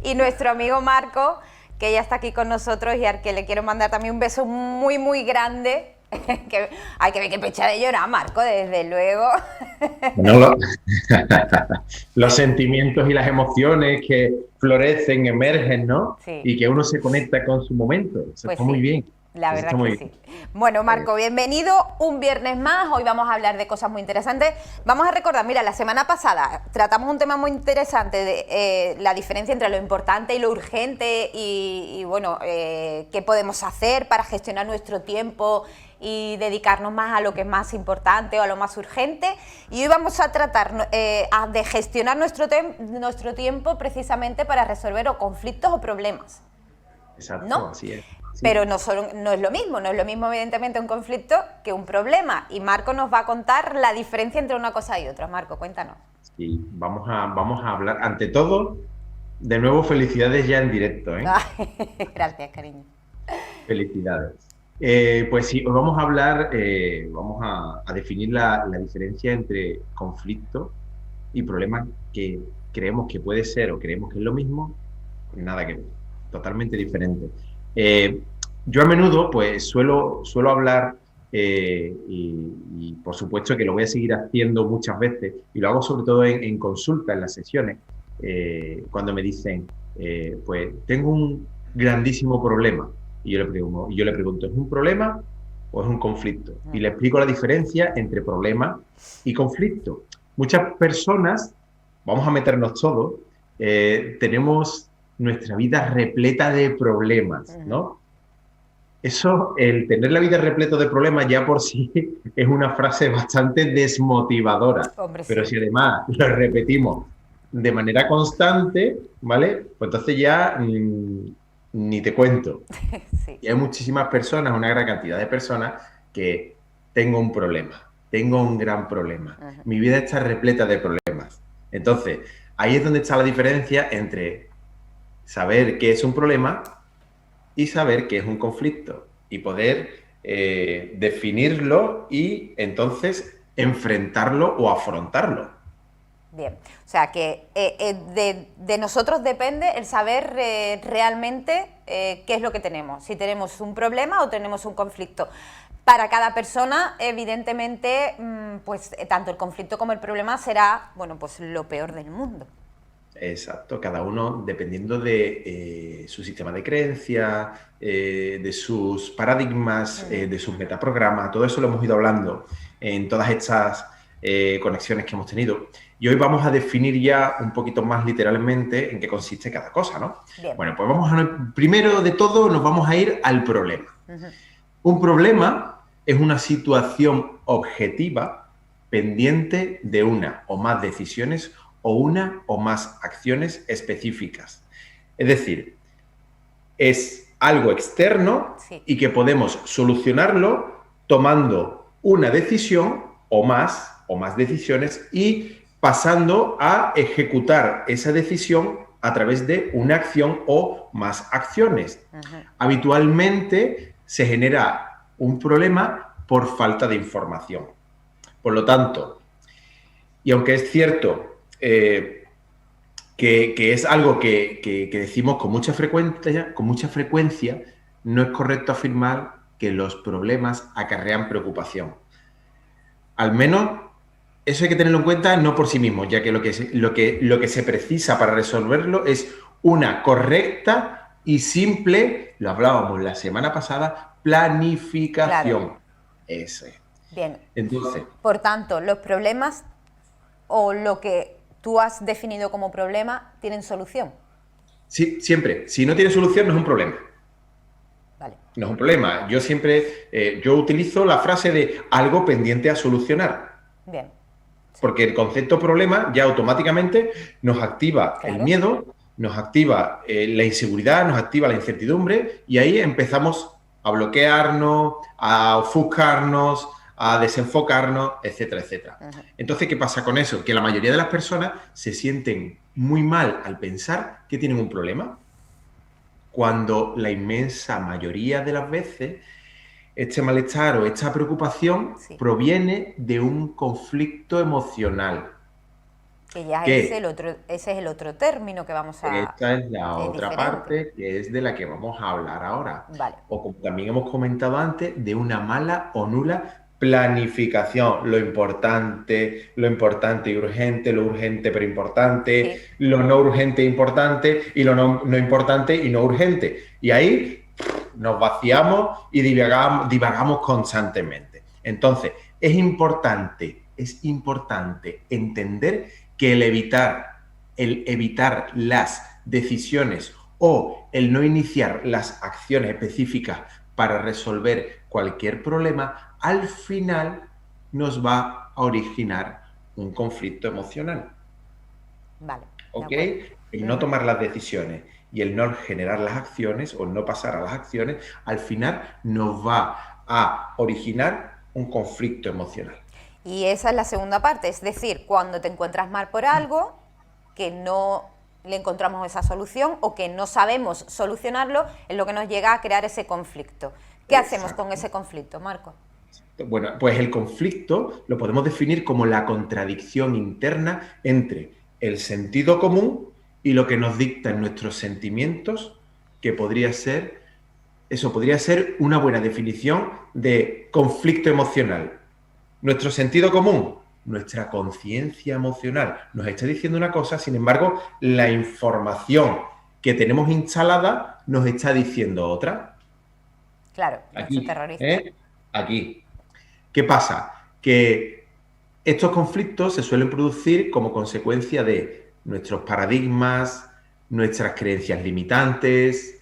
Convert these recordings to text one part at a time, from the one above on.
Y nuestro amigo Marco, que ya está aquí con nosotros y al que le quiero mandar también un beso muy, muy grande. Que hay que ver qué pecha de llorar, Marco, desde luego. No lo- Los sentimientos y las emociones que florecen, emergen, ¿no? Sí, Y que uno se conecta con su momento. Eso pues está muy sí, bien. la Eso verdad está es que muy sí. bien. Bueno, Eh, Marco, bienvenido un viernes más. Hoy vamos a hablar de cosas muy interesantes. Vamos a recordar, mira, la semana pasada tratamos un tema muy interesante de la diferencia entre lo importante y lo urgente y bueno, qué podemos hacer para gestionar nuestro tiempo y dedicarnos más a lo que es más importante o a lo más urgente. Y hoy vamos a tratar de gestionar nuestro tiempo precisamente para resolver o conflictos o problemas, exacto, ¿no? así es. Pero Sí. no es lo mismo, no es lo mismo evidentemente un conflicto que un problema. Y Marco nos va a contar la diferencia entre una cosa y otra. Marco, cuéntanos. Sí, vamos a hablar, ante todo, de nuevo, felicidades ya en directo, ¿eh? Gracias, cariño. Felicidades. Pues sí, hoy vamos a hablar, vamos a definir la diferencia entre conflicto y problema que creemos que puede ser o creemos que es lo mismo, nada que ver, totalmente diferente. Eh, yo a menudo, pues, suelo hablar y por supuesto que lo voy a seguir haciendo muchas veces y lo hago sobre todo en consulta, en las sesiones, cuando me dicen, pues, tengo un grandísimo problema y yo le pregunto, ¿es un problema o es un conflicto? Y le explico la diferencia entre problema y conflicto. Muchas personas, vamos a meternos todos, tenemos nuestra vida repleta de problemas, ¿no? Eso, el tener la vida repleta de problemas ya por sí es una frase bastante desmotivadora, Hombre, pero sí. si además lo repetimos de manera constante, ¿vale? Pues entonces ya ni te cuento. Sí. Y hay muchísimas personas, una gran cantidad de personas que tengo un problema, tengo un gran problema. Mi vida está repleta de problemas. Entonces, ahí es donde está la diferencia entre saber qué es un problema y saber qué es un conflicto y poder definirlo y entonces enfrentarlo o afrontarlo. Bien. O sea que de nosotros depende el saber realmente qué es lo que tenemos. Si tenemos un problema o tenemos un conflicto. Para cada persona, evidentemente, pues tanto el conflicto como el problema será, bueno, pues lo peor del mundo. Exacto, cada uno dependiendo de su sistema de creencias, de sus paradigmas, de sus metaprogramas, todo eso lo hemos ido hablando en todas estas conexiones que hemos tenido. Y hoy vamos a definir ya un poquito más literalmente en qué consiste cada cosa, ¿no? Bien. Bueno, pues primero de todo nos vamos a ir al problema. Un problema es una situación objetiva pendiente de una o más decisiones o una o más acciones específicas. Es decir, es algo externo Sí. y que podemos solucionarlo tomando una decisión o más decisiones y pasando a ejecutar esa decisión a través de una acción o más acciones. Habitualmente se genera un problema por falta de información. Por lo tanto, y aunque es cierto que es algo que decimos con mucha frecuencia, no es correcto afirmar que los problemas acarrean preocupación. Al menos eso hay que tenerlo en cuenta no por sí mismo, ya que lo que se precisa para resolverlo es una correcta y simple, lo hablábamos la semana pasada, Claro. planificación. Eso es. Bien. Entonces, Por tanto, los problemas o lo que tú has definido como problema tienen solución. sí, siempre, si no tiene solución no es un problema. Vale. No es un problema. Yo siempre, yo utilizo la frase de algo pendiente a solucionar, Bien. Sí. porque el concepto problema ya automáticamente nos activa el Claro. miedo, nos activa la inseguridad, nos activa la incertidumbre y ahí empezamos a bloquearnos, a ofuscarnos, a desenfocarnos, etcétera, etcétera. Entonces, ¿qué pasa con eso? Que la mayoría de las personas se sienten muy mal al pensar que tienen un problema, cuando la inmensa mayoría de las veces este malestar o esta preocupación Sí. proviene de un conflicto emocional. Que ya Que ese es el otro término que vamos a... esta es la que es otra diferente. parte que es de la que vamos a hablar ahora. Vale. O como también hemos comentado antes, de una mala o nula planificación. Lo importante y urgente, lo urgente pero importante, Sí. lo no urgente e importante y lo no importante y no urgente. Y ahí nos vaciamos y divagamos constantemente. Entonces, es importante entender que el evitar las decisiones o el no iniciar las acciones específicas para resolver cualquier problema, al final nos va a originar un conflicto emocional. Vale, de ¿Ok? acuerdo. El no tomar las decisiones y el no generar las acciones o el no pasar a las acciones, al final nos va a originar un conflicto emocional. Y esa es la segunda parte, es decir, cuando te encuentras mal por algo, que no le encontramos esa solución o que no sabemos solucionarlo, es lo que nos llega a crear ese conflicto. ¿Qué hacemos con ese conflicto, Marco? Bueno, pues el conflicto lo podemos definir como la contradicción interna entre el sentido común y lo que nos dictan nuestros sentimientos, que podría ser una buena definición de conflicto emocional. Nuestro sentido común, nuestra conciencia emocional nos está diciendo una cosa, sin embargo, la información que tenemos instalada nos está diciendo otra. Claro, nuestro Aquí, terrorista. aquí. ¿Qué pasa? Que estos conflictos se suelen producir como consecuencia de nuestros paradigmas, nuestras creencias limitantes,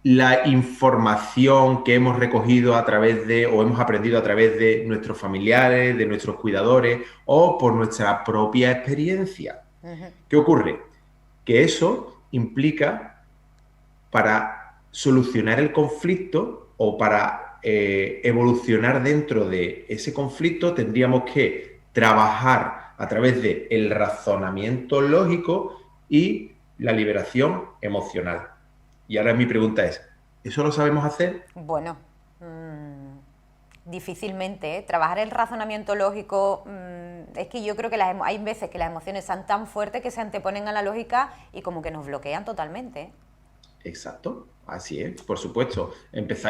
la información que hemos recogido a través de o hemos aprendido a través de nuestros familiares, de nuestros cuidadores o por nuestra propia experiencia. ¿Qué ocurre? Que eso implica, para solucionar el conflicto o para evolucionar dentro de ese conflicto, tendríamos que trabajar a través del razonamiento lógico y la liberación emocional. Y ahora mi pregunta es, ¿eso lo sabemos hacer? Bueno, difícilmente, ¿eh? Trabajar el razonamiento lógico, es que yo creo que hay veces que las emociones son tan fuertes que se anteponen a la lógica y como que nos bloquean totalmente, ¿eh? Exacto, así es, por supuesto.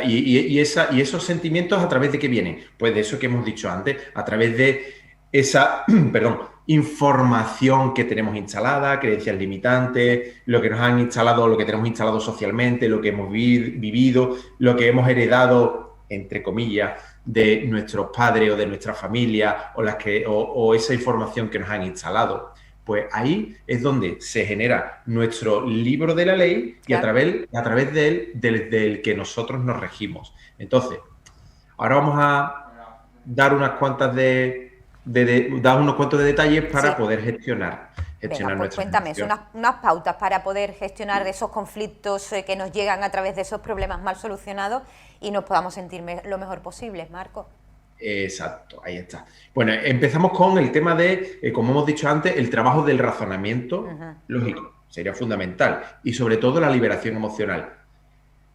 Y esos sentimientos, ¿a través de qué vienen? Pues de eso que hemos dicho antes, a través de esa, perdón, información que tenemos instalada, creencias limitantes, lo que nos han instalado, lo que tenemos instalado socialmente, lo que hemos vivido, lo que hemos heredado, entre comillas, de nuestros padres o de nuestra familia, o esa información que nos han instalado. Pues ahí es donde se genera nuestro libro de la ley y Claro. a través de él, del que nosotros nos regimos. Entonces, ahora vamos a dar unas cuantas dar unos cuantos de detalles para poder gestionar Venga, pues nuestras cuéntame, emociones. unas pautas para poder gestionar esos conflictos que nos llegan a través de esos problemas mal solucionados y nos podamos sentir lo mejor posible, Marco. Exacto, ahí está. Bueno, empezamos con el tema de, como hemos dicho antes, el trabajo del razonamiento lógico. Sería fundamental. Y sobre todo la liberación emocional.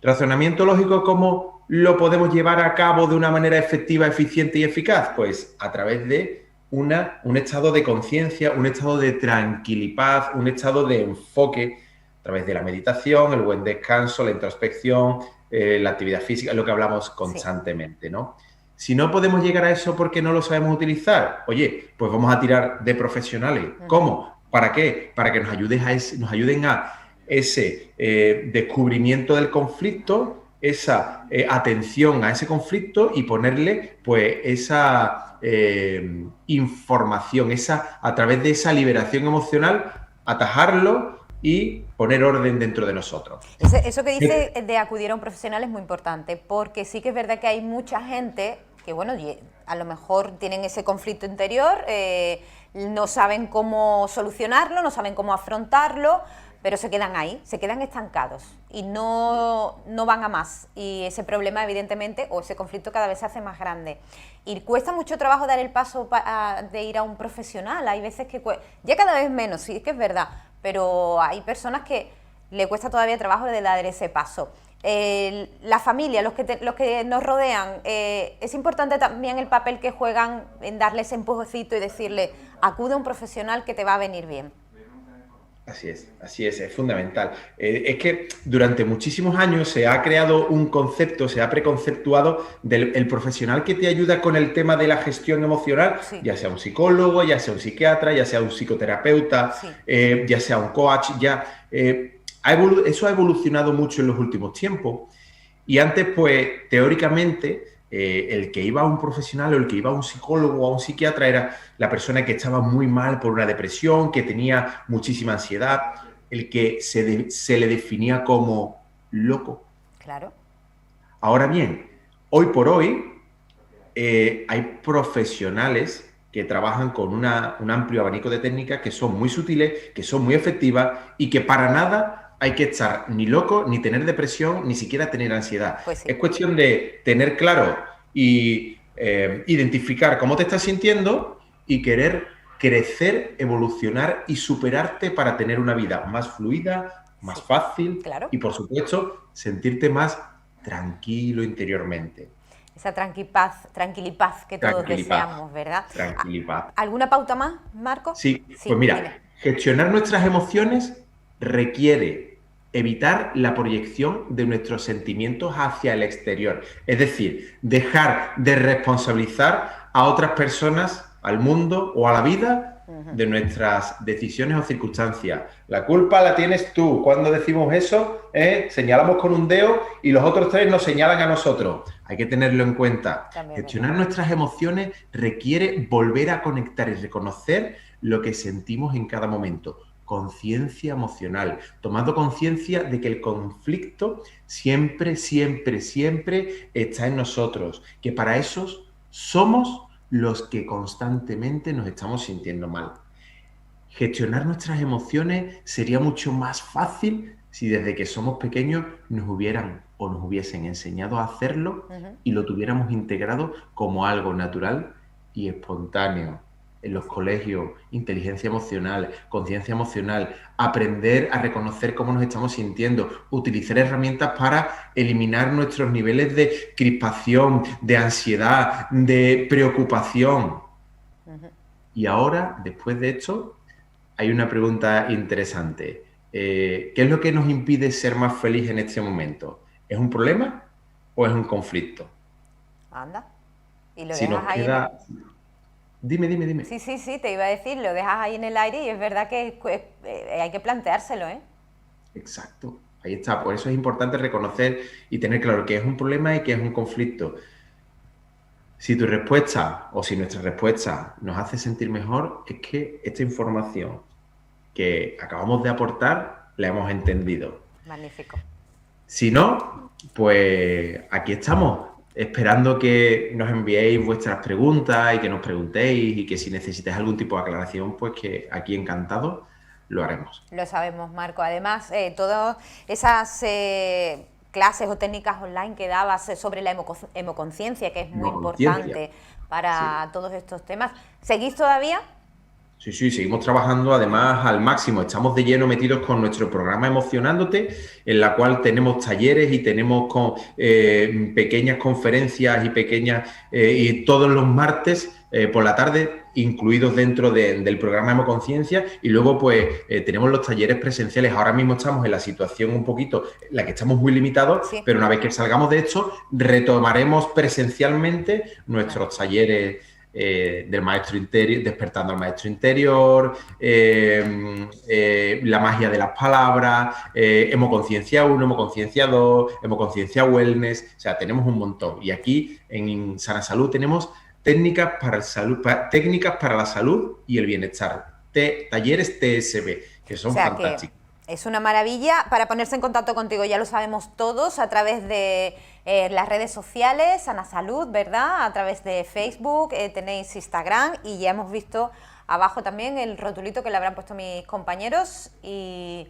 Razonamiento lógico, ¿cómo lo podemos llevar a cabo de una manera efectiva, eficiente y eficaz? Pues a través de un estado de conciencia, un estado de tranquilidad y paz, un estado de enfoque, a través de la meditación, el buen descanso, la introspección, la actividad física, lo que hablamos constantemente, ¿no? Si no podemos llegar a eso porque no lo sabemos utilizar, oye, pues vamos a tirar de profesionales. ¿Cómo? ¿Para qué? Para que nos ayuden a ese descubrimiento del conflicto, esa atención a ese conflicto y ponerle pues esa información, a través de esa liberación emocional, atajarlo y poner orden dentro de nosotros. Eso que dice de acudir a un profesional es muy importante, porque sí que es verdad que hay mucha gente que, bueno, a lo mejor tienen ese conflicto interior, no saben cómo solucionarlo, no saben cómo afrontarlo, pero se quedan ahí, se quedan estancados y no van a más. Y ese problema, evidentemente, o ese conflicto cada vez se hace más grande. Y cuesta mucho trabajo dar el paso de ir a un profesional. Hay veces que ya cada vez menos, sí, es que es verdad, pero hay personas que le cuesta todavía trabajo de dar ese paso. la familia, los que nos rodean, es importante también el papel que juegan en darle ese empujoncito y decirle, acude a un profesional que te va a venir bien. Así es fundamental. Es que durante muchísimos años se ha creado un concepto, se ha preconceptuado del profesional que te ayuda con el tema de la gestión emocional, Sí. ya sea un psicólogo, ya sea un psiquiatra, ya sea un psicoterapeuta, Sí. ya sea un coach, eso ha evolucionado mucho en los últimos tiempos. Y antes, pues, teóricamente, el que iba a un profesional o el que iba a un psicólogo o a un psiquiatra era la persona que estaba muy mal por una depresión, que tenía muchísima ansiedad, el que se le definía como loco. Claro. Ahora bien, hoy por hoy hay profesionales que trabajan con un amplio abanico de técnicas que son muy sutiles, que son muy efectivas y que para nada hay que estar ni loco, ni tener depresión, ni siquiera tener ansiedad. Pues sí. Es cuestión de tener claro y identificar cómo te estás sintiendo y querer crecer, evolucionar y superarte para tener una vida más fluida, más fácil Claro. y, por supuesto, sentirte más tranquilo interiormente. Esa tranquilipaz que todos deseamos, ¿verdad? Tranquilipaz. ¿Alguna pauta más, Marco? Sí, pues mira, dime. gestionar nuestras emociones requiere evitar la proyección de nuestros sentimientos hacia el exterior. Es decir, dejar de responsabilizar a otras personas, al mundo o a la vida de nuestras decisiones o circunstancias. La culpa la tienes tú. Cuando decimos eso, señalamos con un dedo y los otros tres nos señalan a nosotros. Hay que tenerlo en cuenta. También, Gestionar nuestras emociones requiere volver a conectar y reconocer lo que sentimos en cada momento. Conciencia emocional, tomando conciencia de que el conflicto siempre, siempre, siempre está en nosotros, que para eso somos los que constantemente nos estamos sintiendo mal. Gestionar nuestras emociones sería mucho más fácil si desde que somos pequeños nos hubieran o nos hubiesen enseñado a hacerlo y lo tuviéramos integrado como algo natural y espontáneo. En los colegios, inteligencia emocional, conciencia emocional, aprender a reconocer cómo nos estamos sintiendo, utilizar herramientas para eliminar nuestros niveles de crispación, de ansiedad, de preocupación. Y ahora, después de esto, hay una pregunta interesante. ¿Qué es lo que nos impide ser más feliz en este momento? ¿Es un problema o es un conflicto? Anda. Y lo Si dejas nos ahí queda... Dime. Sí, te iba a decir, lo dejas ahí en el aire y es verdad que hay que planteárselo, ¿eh? Exacto, ahí está. Por eso es importante reconocer y tener claro qué es un problema y qué es un conflicto. Si tu respuesta o si nuestra respuesta nos hace sentir mejor, es que esta información que acabamos de aportar la hemos entendido. Magnífico. Si no, pues aquí estamos, esperando que nos enviéis vuestras preguntas y que nos preguntéis y que si necesitáis algún tipo de aclaración, pues que aquí encantados lo haremos. Lo sabemos, Marco. Además, todas esas clases o técnicas online que dabas sobre la hemoconciencia, que es muy importante para todos estos temas, ¿seguís todavía? Sí, seguimos trabajando además al máximo. Estamos de lleno metidos con nuestro programa Emocionándote, en la cual tenemos talleres y tenemos pequeñas conferencias y todos los martes por la tarde, incluidos dentro del programa Hemoconciencia, y luego pues tenemos los talleres presenciales. Ahora mismo estamos en la situación un poquito en la que estamos muy limitados, pero una vez que salgamos de esto, retomaremos presencialmente nuestros talleres del maestro interior, despertando al maestro interior, la magia de las palabras, Hemoconciencia 1, Hemoconciencia 2, Hemoconciencia Wellness, o sea, tenemos un montón. Y aquí en Sana Salud tenemos técnicas para la salud y el bienestar, talleres TSB, que son fantásticos. Es una maravilla para ponerse en contacto contigo, ya lo sabemos todos, a través de las redes sociales, Sana Salud, ¿verdad? A través de Facebook, tenéis Instagram y ya hemos visto abajo también el rotulito que le habrán puesto mis compañeros y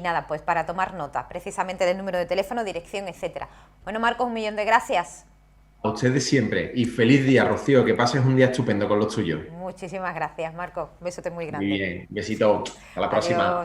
nada, pues para tomar nota precisamente del número de teléfono, dirección, etcétera. Bueno, Marcos, 1.000.000 de gracias. A ustedes siempre y feliz día, Rocío, que pases un día estupendo con los tuyos. Muchísimas gracias, Marcos. Un besote muy grande. Muy bien, besito, hasta la próxima. Adiós.